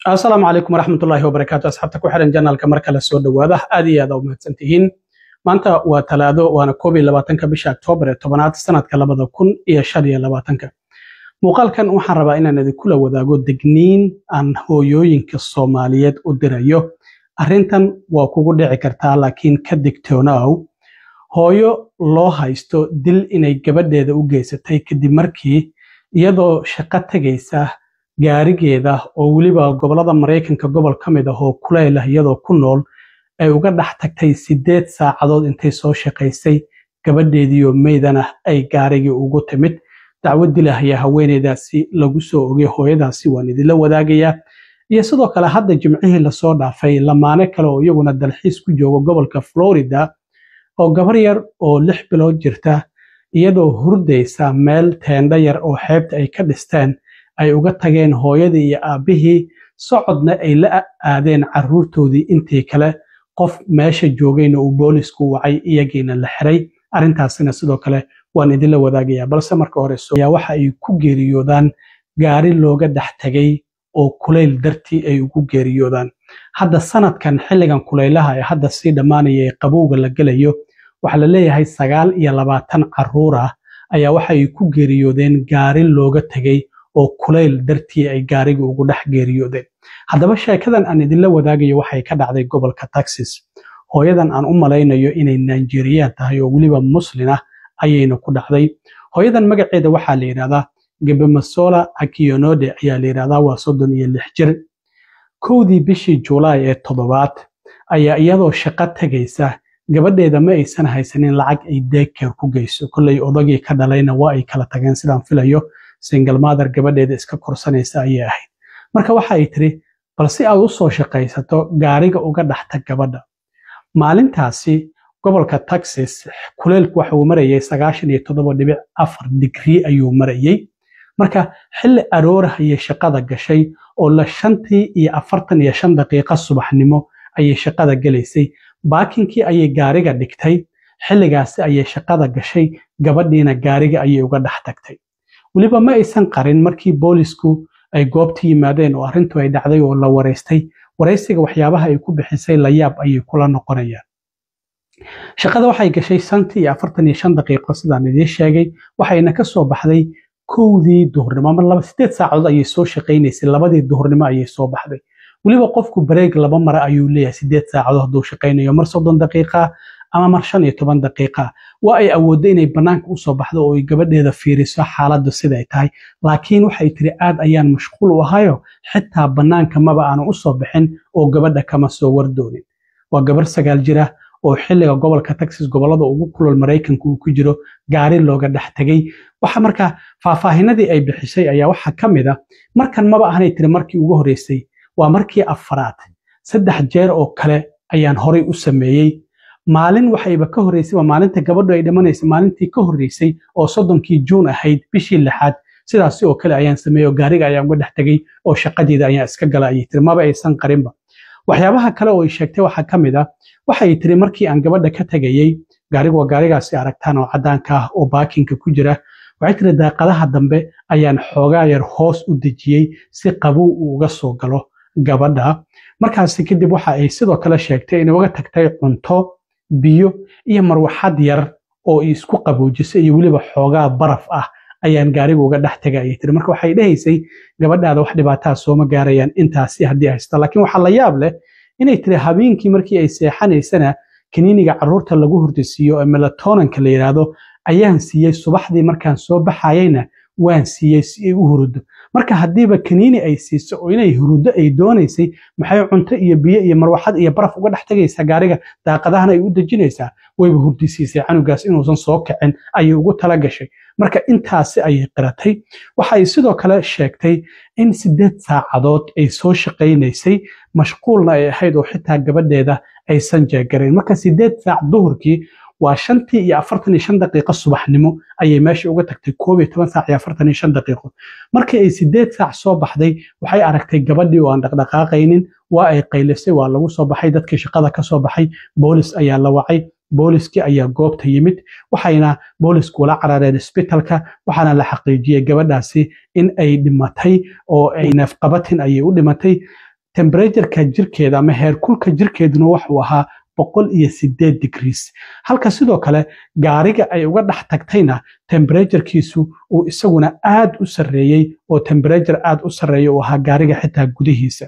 السلام عليكم ورحمة الله وبركاته. أصحابتك وحرن جنال كمركة للسود وواضح آدي هذا ومهتنتهين maanta waa talaado waana 12 bisha October 10 sanadka 2025 muuqaalkan waxaan rabaa inaan idin kula wadaago degniin aan hooyooyinka Soomaaliyeed u dirayo arrintan waa kugu dhici kartaa laakiin ka digtoonow hooyo loo haysto dil inay gabadheeda u geysatay kadib markii iyadoo shaqo tagaysa gaarigeeda oo waliba gobolada Mareykanka gobol kamid ah oo kuleyl ah iyadoo ku nool ay uga dhax tagtay 8 saacadood intay soo shaqaysay gabadheediyo meydana ay gaarigi ugu timid dacwad ilaahay haweeneydaasi lagu soo ogay hooyadaasi waan idin la wadaagayaa iyo sidoo kale hadda jimcihii la soo dhaafay lamaane kale oo iyaguna dalxiis ku joogo gobolka Florida oo gabar yar oo 6 bilood jirta iyadoo hurdaysa meel teenda yar oo xeebta ay ka dhisteen ay uga tageen hooyadii iyo aabihii socodna ay la aadeen caruurtoodii intii kale qof meesha joogayna uu boolisku wacay iyagiina la xiray arintaasina sidoo kale waan idin la wadaagayaa balse marka hore waxa ay ku geeriyoodaan gaari looga dhax tagay oo kuleyl dartii ay ugu geeriyoodaan hadda sanadkan xilligan kuleylaha ee hadda si dhamaanaya qabowga la galayo waxa la leeyahay 29 caruur ah ayaa waxa ay ku geeriyoodeen gaari looga tagay oo kuleyl dartii ay gaariga ugu dhax geeriyoodeen haddaba sheekadan aan idin la wadaagayo waxay ka dhacday gobolka Texas hooyadan aan u malaynayo inay Nigerian tahay oo waliba Muslim ah ayayna ku dhacday hooyadan magaceeda waxa la yiraahdaa Gebemasola Akionode ayaa la yiraahdaa waa 36 jir koodii bishii July ee 7 ayaa iyadoo shaqo tagaysa gabadheeda ma aysan haysanin lacag ay daycare ku geyso kulay odagii ka dhalayna waa ay kala tageen sidaan filayo single mother gabadheeda iska korsanaysa ayay ahayd marka waxa ay tiri balse aad u soo shaqaysato gaariga uga dhaxta gabadha maalintaasi gobolka Texas kuleelku waxa uu marayay 97.4 degree ayuu marayay marka xilli aroorah iyo shaqada gashay oo la 5:45 daqiiqo subaxnimo ayay shaqada galaysay baakinkii ayay gaariga dhigtay xilligaasi ayay shaqada gashay gabadhiina gaariga ayay uga dhax tagtay waliba ma aysan qarin markii boolisku ay goobta yimaadeen oo arrintu ay dhacday oo la wareystay wareysiga waxyaabaha ay ku bixisay la yaab ayay kula noqonayaan shaqada waxay gashay 5:45 daqiiqo sidaan idin sheegay waxayna ka soo baxday koodii duhurnimo mar 8 saacadood ayay soo shaqaynaysay labadii duhurnimo ayay soo baxday waliba qofku break laba mar ayuu leeyahay 8 saacadood haduu shaqaynayo mar 30 daqiiqo ama mar 15 daqiiqo waa ay awoodday inay banaanka u soo baxdo oo ay gabadheeda fiiriso xaaladdu sida ay tahay laakiin waxay tiri aad ayaan mashquul u ahayo xitaa banaanka maba aan u soo bixin oo gabadha kama soo wardoonin waa gabar 9 jir ah oo xilliga gobolka Texas gobolada ugu kulul Mareykanka uu ku jiro gaari looga dhax tagay waxa marka faahfaahinadii ay bixisay ayaa waxa kamid ah markan maba ahanay tiri markii ugu horeysay waa markii afraad 3 jeer oo kale ayaan horay u sameeyay maalin waxayba ka horeysay maalinta gabadhu ay dhamaneysay maalintii ka horeysay oo 30kii June ahayd bishii 6 sidaas oo kale ayaan sameeyo gaariga ayaan uga dhax tagay oo shaqadeeda ayaan iska galay ay tiri maba aysan qarinba waxyaabaha kale oo ay sheegtay waxa kamid ah waxay tiri markii aan gabadha ka tagayay gaarigaasi aragtaan oo cadaanka ah oo baakinka ku jira waxay tiri daaqadaha dambe ayaan xoogaa yar hoos u dejiyay si qabow uga soo galo gabadha markaas kadib waxa ay sidoo kale sheegtay in uga tagtay cunto biyo iyo marwaxad yar oo isku qaboojisay iyo waliba xoogaa baraf ah ayaan gaariga uga dhax tagay ay tiri marka waxay dhahaysay gabadhaada wax dhibaato soo ma gaarayaan intaasi hadii haysto laakiin waxa la yaab leh inay tiri habeenkii markii ay seexanaysana kaniiniga caruurta lagu hurdisiyo ee melatonin la yiraahdo ayaan siiyay subaxdii markaan soo baxayayna waan siiyay si ay u hurdo marka hadiiba kaniini ay siiso oo inay hurdo ay doonaysay maxay cunto iyo biyo iyo marwaxad iyo baraf uga dhax tagaysaa gaariga daaqadahana ay u dejinaysaa wayba hurdisiisay canugaas inuusan soo kicin ayay ugu tala gashay marka intaasi ay qiratay waxay sidoo kale sheegtay in 8 saacadood ay soo shaqaynaysay mashquulna ay ahayd oo xitaa gabadheeda aysan jeegareyn marka 8 saac duhurkii waa 5:45 daqiiqo subaxnimo ayay meesha uga tagtay 11:45 daqiiqo markii ay 8 saac soo baxday waxay aragtay gabadhii oo aan dhaqdhaqaaqaynin waa ay qaylisay waa lagu soo baxay dadkii shaqada ka soo baxay boolis ayaa la wacay booliskii ayaa goobta yimid waxayna boolisku la carareen isbitaalka waxaana la xaqiijiyay gabadhaasi in ay dhimatay oo ay neef qabatin ay u dhimatay temperatureka jirkeeda ama heerkulka jirkeeduna wuxuu ahaa 108 degrees halka sidoo kale gaariga ay uga dhex tagtayna temperaturekiisu uu isaguna aad u sareeyay oo temperature aad u sareeyo oo ahaa gaariga xitaa gudihiisa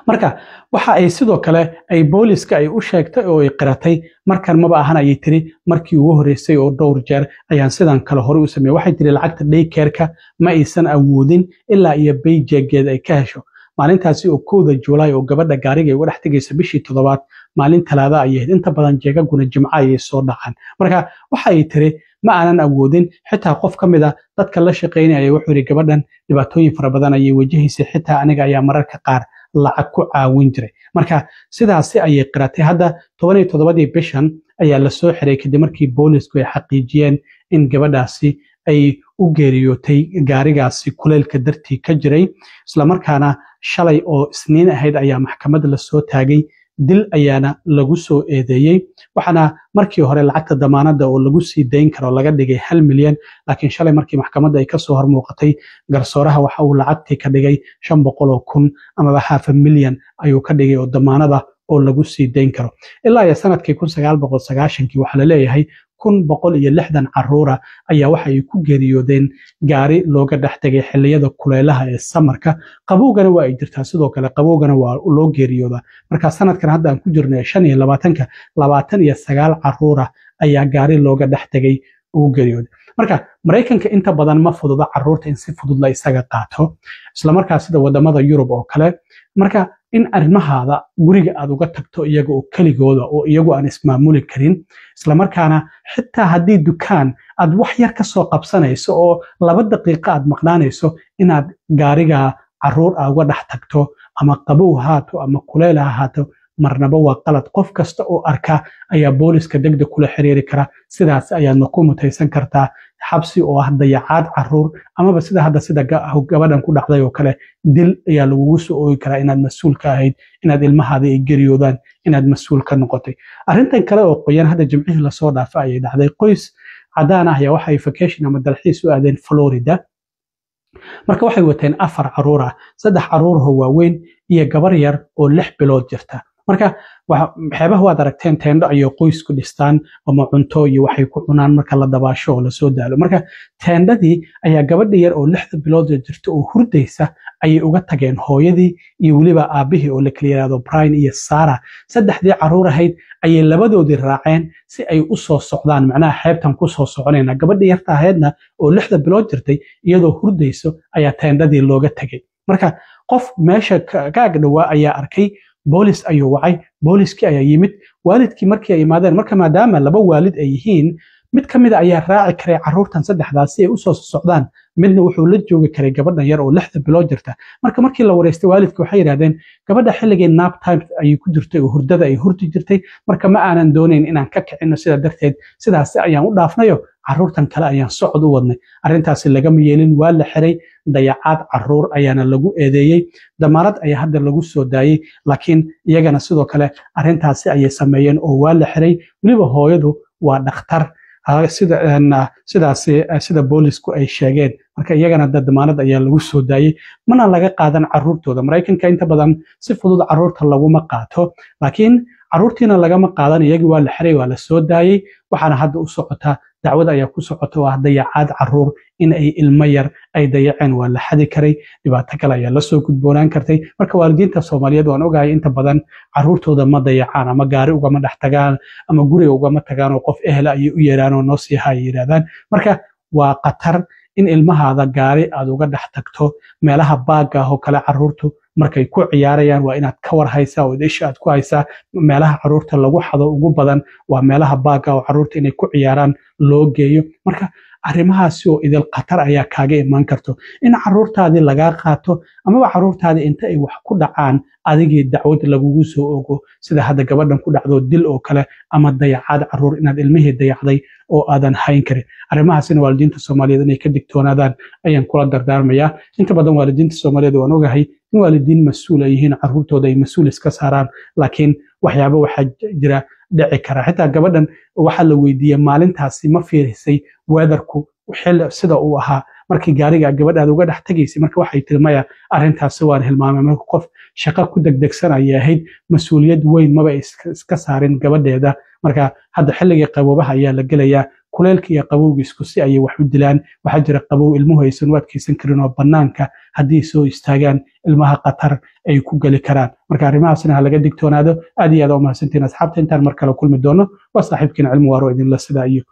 marka waxa ay sidoo kale ay booliska ay u sheegtay oo ay qiratay markan maba ahan ay tiri markii ugu horeysay oo dhowr jeer ayaan sidan kale hore u sameeyay waxay tiri lacagta daycare-ka ma aysan awoodin ilaa iyo paycheck-geeda ay ka hesho maalintaasi oo 1 July oo gabadha gaariga ay uga dhex tagaysa bishii 7 maalin talaada ay ahayd inta badan jeegaguna jimco ay soo dhacaan marka waxa ay tiri ma aanan awoodin xitaa qof kamid ah dadka la shaqeynaya wuxuu yiri gabadhan dhibaatooyin fara badan ay wajahaysay xitaa aniga ayaa mararka qaar lacag ku caawin jiray marka sidaas ayay qiratay hadda 17 bishan ayaa la soo xiray kadib markii boolisku ay xaqiijiyeen in gabadhaasi ay u geeriyootay gaarigaasi kuleelka dartii ka jiray isla markaana shalay oo isniin ahayd ayaa maxkamadda la soo taagay dil ayaana lagu soo eedeeyay waxaana markii hore lacagta damaanada oo lagu sii dayn karo laga dhigay 1 milyan laakiin shalay markii maxkamadda ay ka soo hormuuqatay garsooraha waxa uu lacagtii ka dhigay 500,000 ama 500,000 milyan ayuu ka dhigay oo damaanada oo lagu sii dayn karo ilaa ya sanadkii 1990 waxa la leeyahay 160 caruura ayaa waxa ay ku geeriyoodeen gaari looga dhex tagay xilliyada kuleelaha ee samarka qabowgana waa ay jirtaa sidoo kale qabowgana waa loo geeriyoodaa marka sanadkan hadda aan ku jirnay 25 29 caruura ayaa gaari looga dhex tagay ugu geeriyooday marka Mareykanka inta badan ma fududa caruurta in si fudud la isaga qaato isla markaas sida wadamada Yurub oo kale marka in arrimahaada guriga aad uga tagto iyaga oo kaligooda oo iyagu aan ismaamuli karin isla markaana xitaa haddii dukaan aad wax yar ka soo qabsanayso oo 2 daqiiqo aad maqnaanayso inaad gaariga caruur aad uga dhex tagto ama qabow haato ama kuleel haato marnaba waa qalad qof kasta oo arka ayaa booliska degdeg kula xiriiri kara sidaas ayaad ku mutaysan kartaa xabsi oo ah dayacaad caruur amaba sida gabadhan ku dhacday oo kale dil ayaa lagu soo oogi karaa inaad mas'uul ka ahayd inaad ilmahaada ay geriyoodaan inaad mas'uul ka noqotay arrintan kale oo qoyan hadda jimcihii la soo dhaafay ayay dhacday qoys cadaan ah ayaa waxa ay vacation ama dalxiis u aadeen Florida marka waxay wateen 4 caruur ah 3 caruur oo waaweyn iyo gabar yar oo 6 bilood jirta marka waxyaabaha waad aragteen teendo ayay qoysku dhistaan ama cunto iyo waxay ku cunaan marka la dabaasho oo la soo daalo marka teendadii ayaa gabadha yar oo 6 bilood jirta oo hurdaysa ayay uga tageen hooyadii iyo waliba aabihii oo la kala yiraahdo Brian iyo Sarah saddexdii caruur ahayd ayay labadoodii raaceen si ay u soo socdaan macnaha xeebtan ku soo soconayna gabadha yarta ahaydna oo 6 bilood jirtay iyadoo hurdayso ayaa teendadii looga tagay marka qof meesha ka agdhawaa ayaa arkay boolis ayuu wacay booliskii ayaa yimid waalidkii markii ay imaadeen marka maadaama 2 waalid ay yihiin mid kamid ayaa raaci karay caruurtan saddexdaas si ay u soo socdaan midna wuxuu la joogi karay gabadhan yar oo 6 bilood jirta markii la wareystay waalidku waxay yiraahdeen gabadha xilligii nap time ay ku jirtay oo hurdada ay hurdi jirtay marka ma aanan doonayn inaan ka kicino sida darteed sidaas ayaan u dhaafnayo caruurtan kale ayaan socod u wadnay arrintaasi lagama yeelin waa la xiray dayacaad caruur ayaana lagu eedeeyay damaanad ayaa hadda lagu soo daayay laakiin iyagana sidoo kale arrintaasi ayay sameeyeen oo waa la xiray waliba hooyadu waa dhakhtar sida boolisku ay sheegeen marka iyagana damaanad ayaa lagu soo daayay mana laga qaadan caruurtooda Mareykanka inta badan si fudud caruurta laguma qaato laakiin caruurtiina lagama qaadan iyagii waa la xiray waa la soo daayay waxaana hadda u socota dacwad ayaa ku socota oo ah dayacaad caruur in ay ilmo yar ay dayaceen waa la xadi karay dhibaato kale ayaa la soo gudboonaan kartay marka waalidiinta Soomaaliyeed waan ogahay inta badan caruurtooda ma dayacaan ama gaari ugama dhex tagaan ama guriga ugama tagaan oo qof ehla ay u yeeraan oo noo sii hay yiraahdaan marka waa qatar in ilmahaada gaari aad uga dhex tagto meelaha baaga ah oo kale caruurtu markay ku ciyaarayaan waa inaad ka war haysaa oo isha aad ku haysaa meelaha caruurta lagu xado ugu badan waa meelaha baaga oo caruurta inay ku ciyaaraan loo geeyo marka arrimahaasi oo idil qatar ayaa kaaga iman karto in caruurtaadii laga qaato ama caruurtaadii inta ay wax ku dhacaan adigii dacwad lagugu soo ogo sida hadda gabadhan ku dhacdo dil oo kale ama dayacaad caruur inaad ilmihii dayacday oo aadan hayn karin arrimahaasina waalidiinta Soomaaliyeed inay ka digtoonaadaan ayaan kula dardaarmayaa inta badan waalidiinta Soomaaliyeed waan ogahay in waalidiin mas'uul ay yihiin caruurtooda ay mas'uul iska saaraan laakiin waxyaabo waxa jira dhici kara xitaa gabadhan waxa la weydiiyay maalintaasi ma fiirisay weatherku xil sida uu ahaa markii gaariga gabadhaada uga dhex tagaysay marka waxay tiri maya arrintaasi waan hilmaamay marka qof shaqo ku degdegsan ayay ahayd mas-uuliyad weyn maba iska saarin gabadheeda marka hadda xilligii qaboobaha ayaa la gelayaa kuleelka iyo qabowga isku si ayay wax u dilaan waxaa jira qabow ilmuhu aysan u adkaysan karin oo bannaanka haddii soo istaagaan ilmaha khatar ay ku geli karaan marka arrimahaasna ha laga digtoonaado aad iyo aad u mahadsantiin asxaabta intaan mar kale kulmi doono waa saaxiibkiina cilmi waaro idinla sidaa iyo